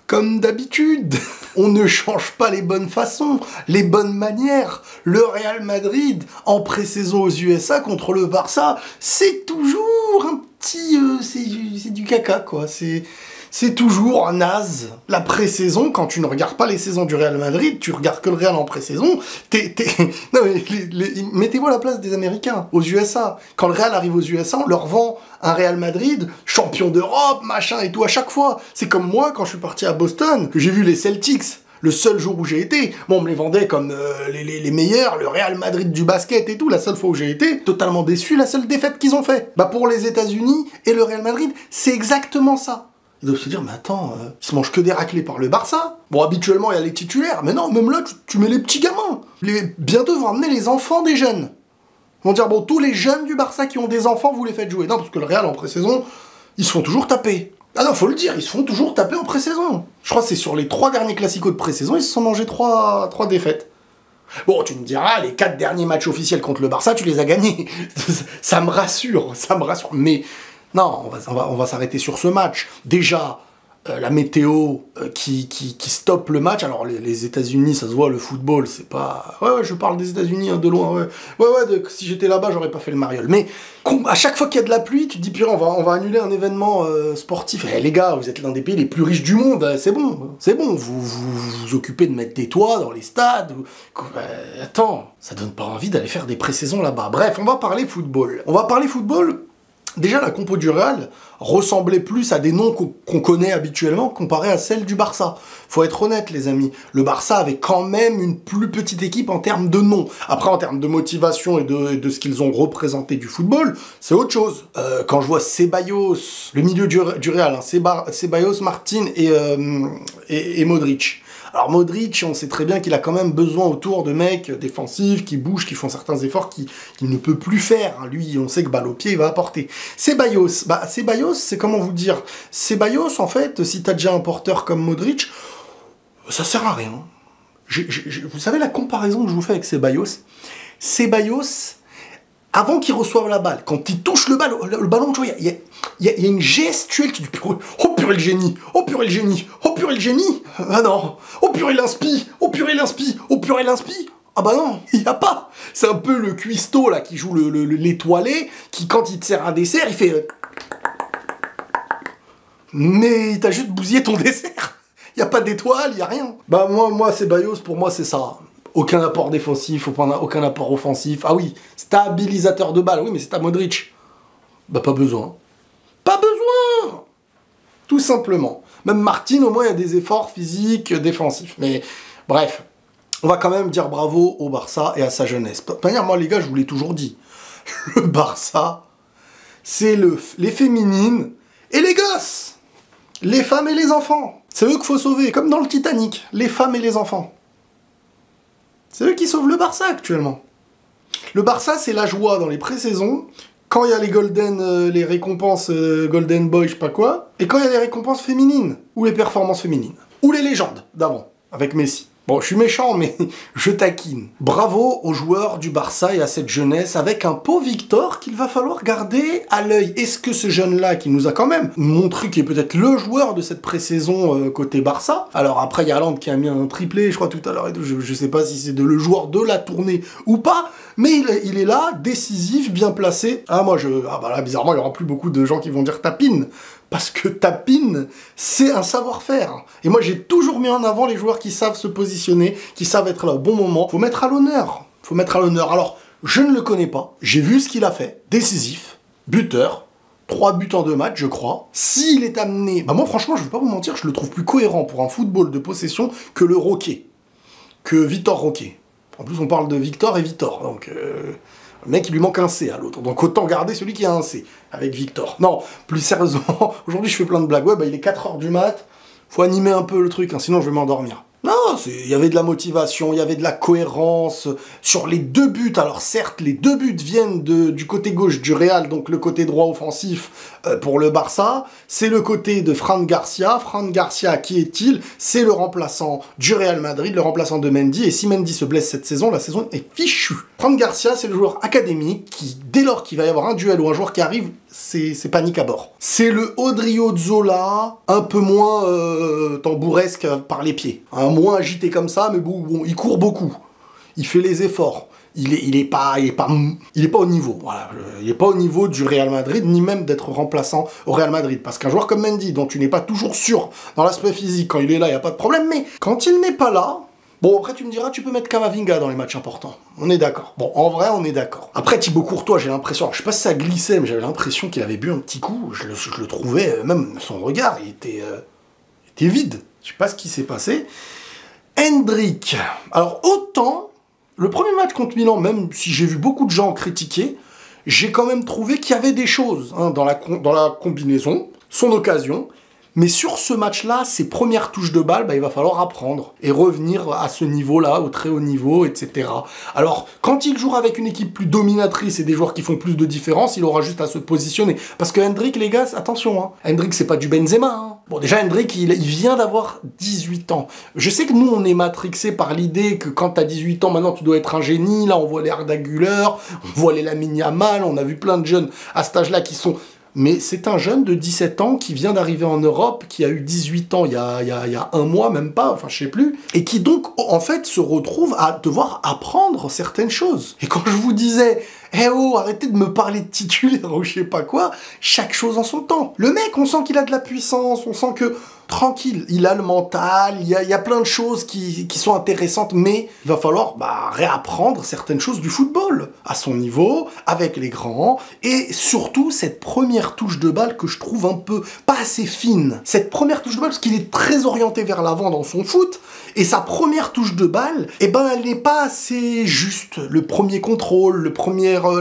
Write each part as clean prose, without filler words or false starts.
Comme d'habitude, on ne change pas les bonnes façons, les bonnes manières. Le Real Madrid, en pré-saison aux USA contre le Barça, c'est toujours un petit... c'est du caca, quoi. C'est toujours naze. La pré-saison, quand tu ne regardes pas les saisons du Real Madrid, tu regardes que le Real en pré-saison, Non mais, mettez-vous à la place des Américains, aux USA. Quand le Real arrive aux USA, on leur vend un Real Madrid, champion d'Europe, machin et tout à chaque fois. C'est comme moi, quand je suis parti à Boston, que j'ai vu les Celtics, le seul jour où j'ai été. Bon, on me les vendait comme les meilleurs, le Real Madrid du basket et tout, la seule fois où j'ai été. Totalement déçu, la seule défaite qu'ils ont fait. Bah pour les États-Unis et le Real Madrid, c'est exactement ça. Ils doivent se dire, mais attends, ils se mangent que des raclés par le Barça. Bon, habituellement, il y a les titulaires, mais non, même là, tu mets les petits gamins. Bientôt, ils vont emmener les enfants des jeunes. Ils vont dire, bon, tous les jeunes du Barça qui ont des enfants, vous les faites jouer. Non, parce que le Real, en pré-saison, ils se font toujours taper. Ah non, faut le dire, ils se font toujours taper en pré-saison. Je crois que c'est sur les 3 derniers classicos de pré-saison, ils se sont mangés 3 défaites. Bon, tu me diras, les 4 derniers matchs officiels contre le Barça, tu les as gagnés. Ça me rassure, mais... Non, on va s'arrêter sur ce match. Déjà, la météo qui stoppe le match. Alors, les États-Unis, ça se voit, le football, c'est pas... Ouais, je parle des États-Unis, hein, de loin, ouais. Si j'étais là-bas, j'aurais pas fait le mariole. Mais à chaque fois qu'il y a de la pluie, tu te dis, purée, on va annuler un événement sportif. Eh, les gars, vous êtes l'un des pays les plus riches du monde, c'est bon. Vous occupez de mettre des toits dans les stades. Attends, ça donne pas envie d'aller faire des pré-saisons là-bas. Bref, on va parler football. Déjà, la compo du Real ressemblait plus à des noms qu'on connaît habituellement comparé à celle du Barça. Faut être honnête, les amis. Le Barça avait quand même une plus petite équipe en termes de noms. Après, en termes de motivation et de ce qu'ils ont représenté du football, c'est autre chose. Quand je vois Ceballos, le milieu du Real, hein, Ceballos, Martin et Modric. Alors Modric, on sait très bien qu'il a quand même besoin autour de mecs défensifs, qui bougent, qui font certains efforts qu'il ne peut plus faire. Lui, on sait que balle au pied, il va apporter. Ceballos, c'est comment vous dire? Ceballos, en fait, si t'as déjà un porteur comme Modric, ça sert à rien. Vous savez la comparaison que je vous fais avec Ceballos? Ceballos, avant qu'il reçoive la balle, quand il touche le ballon, tu vois, il y a une gestuelle qui dit « Oh purée le génie! Oh purée le génie! Oh purée le génie !» Ah non! Oh purée l'inspi! Oh purée l'inspi! Oh purée l'inspi! Ah bah non, il n'y a pas! C'est un peu le cuistot là qui joue l'étoilé, qui quand il te sert un dessert, il fait... Mais il t'a juste bousillé ton dessert! Il n'y a pas d'étoile, il n'y a rien! Bah moi Ceballos, pour moi c'est ça. Aucun apport défensif, aucun apport offensif. Ah oui, stabilisateur de balle, oui, mais c'est à Modric. Bah pas besoin. Pas besoin! Tout simplement. Même Martin, au moins, il y a des efforts physiques, défensifs. Mais bref, on va quand même dire bravo au Barça et à sa jeunesse. De toute manière, moi, les gars, je vous l'ai toujours dit. Le Barça, c'est les féminines et les gosses. Les femmes et les enfants. C'est eux qu'il faut sauver, comme dans le Titanic. Les femmes et les enfants. C'est eux qui sauvent le Barça actuellement. Le Barça, c'est la joie dans les pré-saisons, quand il y a les récompenses Golden Boy, je sais pas quoi, et quand il y a les récompenses féminines, ou les performances féminines, ou les légendes d'avant, avec Messi. Bon, je suis méchant, mais je taquine. Bravo aux joueurs du Barça et à cette jeunesse, avec un Pau Victor qu'il va falloir garder à l'œil. Est-ce que ce jeune-là, qui nous a quand même montré qu'il est peut-être le joueur de cette pré-saison côté Barça, alors après, il y a Haaland qui a mis un triplé, je crois, tout à l'heure, je sais pas si c'est le joueur de la tournée ou pas, mais il est là, décisif, bien placé. Ah, bah là, bizarrement, il y aura plus beaucoup de gens qui vont dire tapine. Parce que tapine, c'est un savoir-faire. Et moi, j'ai toujours mis en avant les joueurs qui savent se positionner, qui savent être là au bon moment. Faut mettre à l'honneur. Alors, je ne le connais pas. J'ai vu ce qu'il a fait. Décisif, buteur, 3 buts en 2 matchs, je crois. S'il est amené... Bah moi, franchement, je vais pas vous mentir, je le trouve plus cohérent pour un football de possession que le Roquet. Que Vitor Roquet. En plus, on parle de Victor et Vitor, donc... Le mec, il lui manque un C à l'autre. Donc autant garder celui qui a un C, avec Victor. Non, plus sérieusement, aujourd'hui je fais plein de blagues. Ouais, bah il est 4h du mat, faut animer un peu le truc, hein, sinon je vais m'endormir. Non, il y avait de la motivation, il y avait de la cohérence. Sur les 2 buts, alors certes, les 2 buts viennent du côté gauche du Real, donc le côté droit offensif pour le Barça. C'est le côté de Fran Garcia. Fran Garcia, qui est-il? C'est le remplaçant du Real Madrid, le remplaçant de Mendy. Et si Mendy se blesse cette saison, la saison est fichue. Fran Garcia, c'est le joueur académique qui, dès lors qu'il va y avoir un duel ou un joueur qui arrive, c'est panique à bord. C'est le Odriozola, un peu moins tambouresque par les pieds. Hein, moins agité comme ça, mais bon, il court beaucoup. Il fait les efforts. Il est pas au niveau. Voilà. Il est pas au niveau du Real Madrid, ni même d'être remplaçant au Real Madrid. Parce qu'un joueur comme Mendy, dont tu n'es pas toujours sûr dans l'aspect physique, quand il est là, il n'y a pas de problème. Mais quand il n'est pas là, bon, après tu me diras, tu peux mettre Camavinga dans les matchs importants. On est d'accord. Bon, en vrai, on est d'accord. Après, Thibaut Courtois, j'ai l'impression, je sais pas si ça glissait, mais j'avais l'impression qu'il avait bu un petit coup. Je le trouvais, même son regard, il était vide. Je sais pas ce qui s'est passé. Endrick. Alors, autant... Le premier match contre Milan, même si j'ai vu beaucoup de gens critiquer, j'ai quand même trouvé qu'il y avait des choses hein, dans la combinaison, son occasion. Mais sur ce match-là, ses premières touches de balle, il va falloir apprendre et revenir à ce niveau-là, au très haut niveau, etc. Alors, quand il jouera avec une équipe plus dominatrice et des joueurs qui font plus de différence, il aura juste à se positionner. Parce que Endrick, les gars, attention, hein. Endrick, c'est pas du Benzema. Hein. Bon, déjà, Endrick, il vient d'avoir 18 ans. Je sais que nous, on est matrixés par l'idée que quand t'as 18 ans, maintenant, tu dois être un génie. Là, on voit les Arda Güler, on voit les Lamine Yamal, on a vu plein de jeunes à cet âge-là qui sont... Mais c'est un jeune de 17 ans qui vient d'arriver en Europe, qui a eu 18 ans il y a un mois, même pas, enfin je sais plus, et qui donc en fait se retrouve à devoir apprendre certaines choses. Et quand je vous disais, eh oh, arrêtez de me parler de titulaire ou je sais pas quoi, chaque chose en son temps. Le mec, on sent qu'il a de la puissance, on sent que... Tranquille, il a le mental, il y a plein de choses qui sont intéressantes, mais il va falloir réapprendre certaines choses du football, à son niveau, avec les grands, et surtout cette première touche de balle que je trouve un peu pas assez fine. Cette première touche de balle, parce qu'il est très orienté vers l'avant dans son foot, et sa première touche de balle, elle n'est pas assez juste. Le premier contrôle, la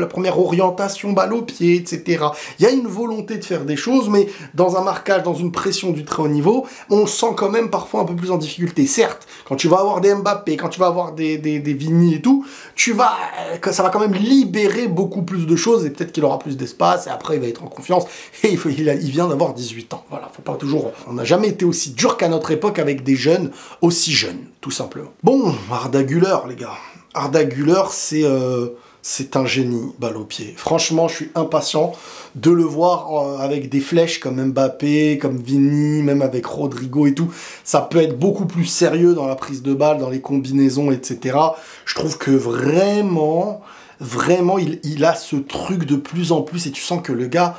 première orientation balle au pied, etc. Il y a une volonté de faire des choses, mais dans un marquage, dans une pression du très haut niveau, on se sent quand même parfois un peu plus en difficulté. Certes, quand tu vas avoir des Mbappé, quand tu vas avoir des Vini et tout, ça va quand même libérer beaucoup plus de choses et peut-être qu'il aura plus d'espace et après il va être en confiance et il vient d'avoir 18 ans. Voilà, faut pas toujours... On n'a jamais été aussi dur qu'à notre époque avec des jeunes aussi jeunes, tout simplement. Bon, Arda Güler, les gars. Arda Güler, c'est un génie, balle au pied. Franchement, je suis impatient de le voir avec des flèches comme Mbappé, comme Vini, même avec Rodrigo et tout. Ça peut être beaucoup plus sérieux dans la prise de balle, dans les combinaisons, etc. Je trouve que vraiment, il a ce truc de plus en plus et tu sens que le gars,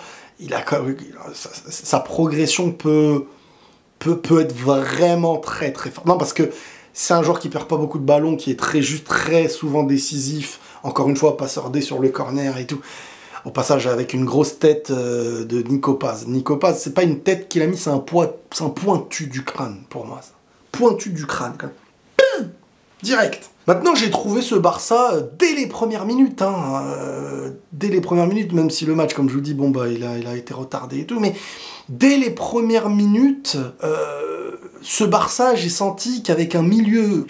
sa progression peut être vraiment très très forte. Non, parce que c'est un joueur qui perd pas beaucoup de ballons, qui est très juste, très souvent décisif. Encore une fois, passeur D sur le corner et tout. Au passage, avec une grosse tête de Nico Paz. Nico Paz, c'est pas une tête qu'il a mis, c'est un pointu du crâne, pour moi. Ça. Pointu du crâne, quand même. Direct. Maintenant, j'ai trouvé ce Barça dès les premières minutes. Dès les premières minutes, même si le match, comme je vous dis, il a été retardé et tout. Mais dès les premières minutes... ce Barça, j'ai senti qu'avec un milieu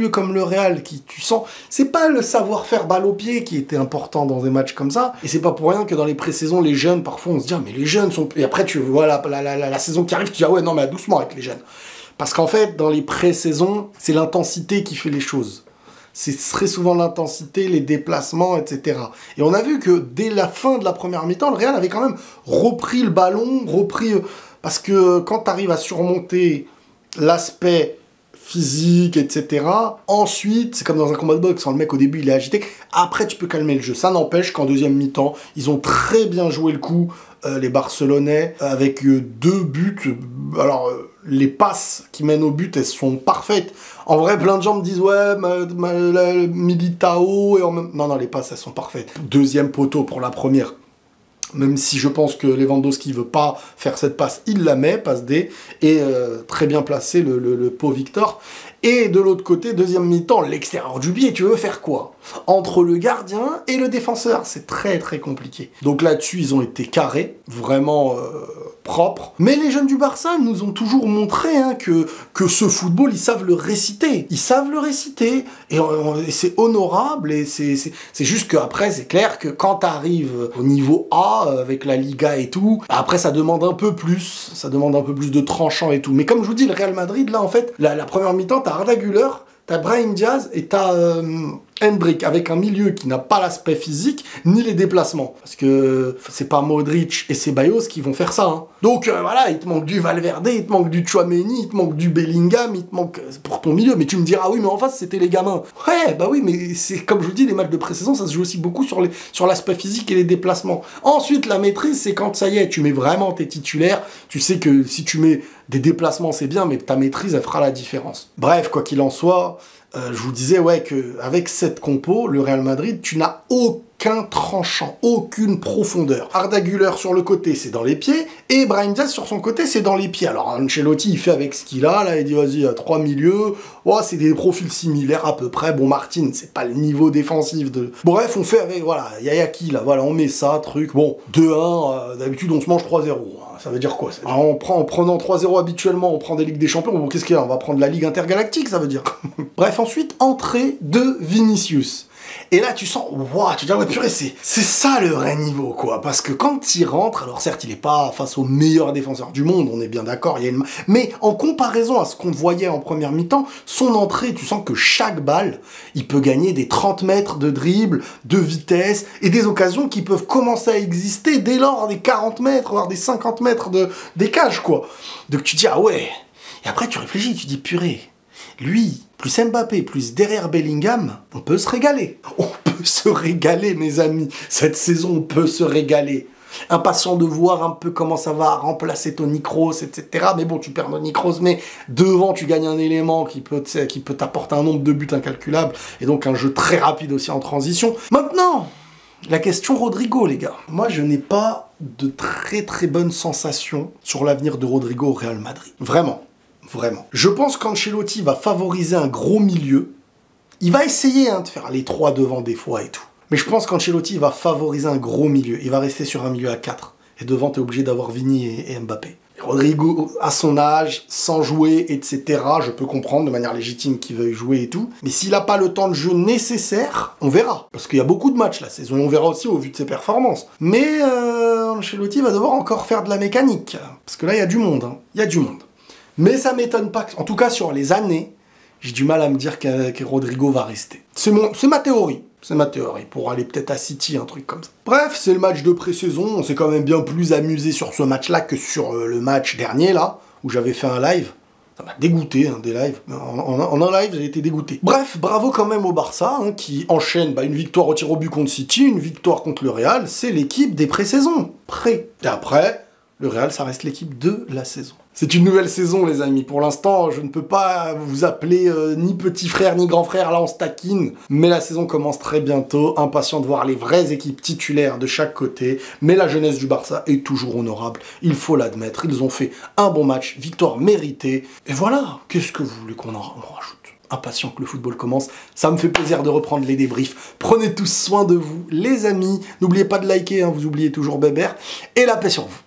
comme le Real, tu sens, c'est pas le savoir-faire balle au pied qui était important dans des matchs comme ça, et c'est pas pour rien que dans les pré-saisons, les jeunes, parfois on se dit, ah, mais les jeunes sont... Et après tu vois la saison qui arrive, tu dis, ah ouais, non, mais doucement avec les jeunes. Parce qu'en fait, dans les pré-saisons, c'est l'intensité qui fait les choses. C'est très souvent l'intensité, les déplacements, etc. Et on a vu que dès la fin de la première mi-temps, le Real avait quand même repris le ballon, parce que quand tu arrives à surmonter l'aspect physique, etc., ensuite, c'est comme dans un combat de boxe, le mec au début il est agité, après tu peux calmer le jeu. Ça n'empêche qu'en deuxième mi-temps, ils ont très bien joué le coup, les Barcelonais, avec 2 buts. Alors, les passes qui mènent au but, elles sont parfaites. En vrai, plein de gens me disent, ouais, Militao, non, les passes, elles sont parfaites. Deuxième poteau pour la première. Même si je pense que Lewandowski veut pas faire cette passe, il la met, passe D, et très bien placé le Pau Victor. Et de l'autre côté, deuxième mi-temps, l'extérieur du pied, tu veux faire quoi? Entre le gardien et le défenseur, c'est très très compliqué. Donc là-dessus, ils ont été carrés, vraiment propres. Mais les jeunes du Barça nous ont toujours montré que ce football, ils savent le réciter. Ils savent le réciter, et c'est honorable, et c'est juste qu'après, c'est clair que quand tu arrives au niveau A, avec la Liga et tout, après ça demande un peu plus de tranchant et tout. Mais comme je vous dis, le Real Madrid, là, en fait, la première mi-temps, t'as Arda Güler, T'as Brahim Diaz et t'as Hendrick, avec un milieu qui n'a pas l'aspect physique ni les déplacements. Parce que c'est pas Modric et Ceballos qui vont faire ça. Hein. Donc voilà, il te manque du Valverde, il te manque du Tchouaméni, il te manque du Bellingham, il te manque pour ton milieu. Mais tu me diras, oui, mais en face, c'était les gamins. Ouais, bah oui, mais c'est comme je vous dis, les matchs de pré-saison, ça se joue aussi beaucoup sur l'aspect physique et les déplacements. Ensuite, la maîtrise, c'est quand ça y est, tu mets vraiment tes titulaires. Tu sais que si tu mets des déplacements, c'est bien, mais ta maîtrise, elle fera la différence. Bref, quoi qu'il en soit, je vous disais, ouais, qu'avec cette compo, le Real Madrid, tu n'as aucun tranchant, aucune profondeur. Arda Güler sur le côté, c'est dans les pieds, et Brahim Diaz sur son côté, c'est dans les pieds. Alors Ancelotti, il fait avec ce qu'il a, là, il dit, vas-y, il y a 3 milieux, oh, c'est des profils similaires à peu près. Bon, Martin, c'est pas le niveau défensif de... Bref, on fait avec, voilà, Yaya qui, là, voilà, on met ça, truc, bon, 2-1, d'habitude, on se mange 3-0, hein. Ça veut dire quoi ça? Alors, en prenant 3-0 habituellement, on prend des Ligues des Champions, bon, qu'est-ce qu'il y a? On va prendre la Ligue intergalactique, ça veut dire. Bref, ensuite, entrée de Vinicius. Et là, tu sens, waouh, tu te dis, ouais, purée, c'est ça le vrai niveau, quoi. Parce que quand il rentre, alors certes, il n'est pas face aux meilleurs défenseurs du monde, on est bien d'accord, mais en comparaison à ce qu'on voyait en première mi-temps, son entrée, tu sens que chaque balle, il peut gagner des 30 mètres de dribble, de vitesse, et des occasions qui peuvent commencer à exister dès lors des 40 mètres, voire des 50 mètres des cages, quoi. Donc tu te dis, ah ouais. Et après, tu réfléchis, tu te dis, purée. Lui, plus Mbappé, plus derrière Bellingham, on peut se régaler. On peut se régaler, mes amis. Cette saison, on peut se régaler. Impatient de voir un peu comment ça va remplacer Toni Kroos, etc. Mais bon, tu perds Toni Kroos, mais devant, tu gagnes un élément qui peut t'apporter un nombre de buts incalculable, et donc un jeu très rapide aussi en transition. Maintenant, la question Rodrigo, les gars. Moi, je n'ai pas de très bonnes sensations sur l'avenir de Rodrigo au Real Madrid. Vraiment. Vraiment. Je pense qu'Ancelotti va favoriser un gros milieu. Il va essayer de faire les 3 devant des fois et tout. Mais je pense qu'Ancelotti va favoriser un gros milieu. Il va rester sur un milieu à 4. Et devant, tu es obligé d'avoir Vini et Mbappé. Et Rodrigo, à son âge, sans jouer, etc., je peux comprendre de manière légitime qu'il veuille jouer et tout. Mais s'il n'a pas le temps de jeu nécessaire, on verra. Parce qu'il y a beaucoup de matchs la saison. Et on verra aussi au vu de ses performances. Mais Ancelotti va devoir encore faire de la mécanique. Parce que là, il y a du monde. Hein. Il y a du monde. Mais ça m'étonne pas, en tout cas sur les années, j'ai du mal à me dire que Rodrigo va rester. C'est ma théorie. C'est ma théorie, pour aller peut-être à City, un truc comme ça. Bref, c'est le match de pré-saison, on s'est quand même bien plus amusé sur ce match-là que sur le match dernier, là, où j'avais fait un live. Ça m'a dégoûté, hein, des lives. En un live, j'ai été dégoûté. Bref, bravo quand même au Barça, hein, qui enchaîne une victoire au tir au but contre City, une victoire contre le Real. C'est l'équipe des pré-saisons. Et après, le Real, ça reste l'équipe de la saison. C'est une nouvelle saison, les amis. Pour l'instant, je ne peux pas vous appeler ni petit frère ni grand frère. Là, on se taquine. Mais la saison commence très bientôt. Impatient de voir les vraies équipes titulaires de chaque côté. Mais la jeunesse du Barça est toujours honorable. Il faut l'admettre. Ils ont fait un bon match. Victoire méritée. Et voilà. Qu'est-ce que vous voulez qu'on en rajoute? Impatient que le football commence. Ça me fait plaisir de reprendre les débriefs. Prenez tous soin de vous, les amis. N'oubliez pas de liker, hein, vous oubliez toujours Bébert. Et la paix sur vous.